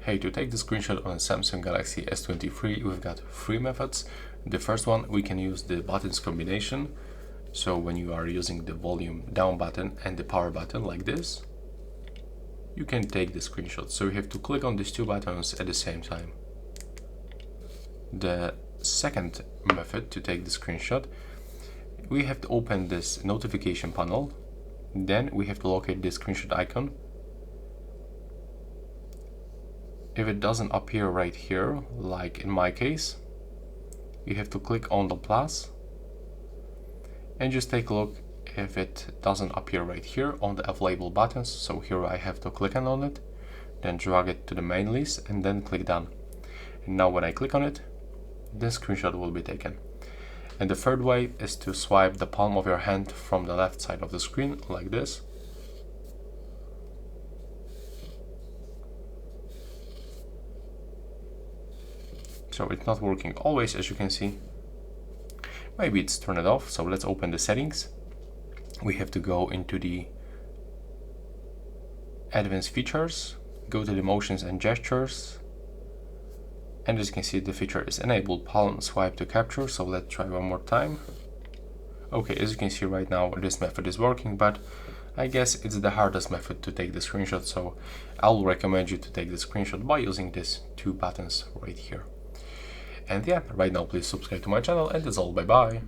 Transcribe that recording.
Hey, to take the screenshot on a Samsung Galaxy S23, we've got three methods. The first one, we can use the buttons combination. So when you are using the volume down button and the power button like this, you can take the screenshot. So you have to click on these two buttons at the same time. The second method to take the screenshot, we have to open this notification panel. Then we have to locate the screenshot icon. If it doesn't appear right here, like in my case, you have to click on the plus and just take a look if it doesn't appear right here on the available buttons. So here I have to click on it, then drag it to the main list and then click done. And now when I click on it, the screenshot will be taken. And the third way is to swipe the palm of your hand from the left side of the screen like this. So it's not working always, as you can see. Maybe it's turned off. So let's open the settings. We have to go into the advanced features, go to the motions and gestures. And as you can see, the feature is enabled palm swipe to capture. So let's try one more time. Okay, as you can see right now, this method is working, but I guess it's the hardest method to take the screenshot. So I'll recommend you to take the screenshot by using these two buttons right here. And yeah, right now please subscribe to my channel, and that's all, bye bye.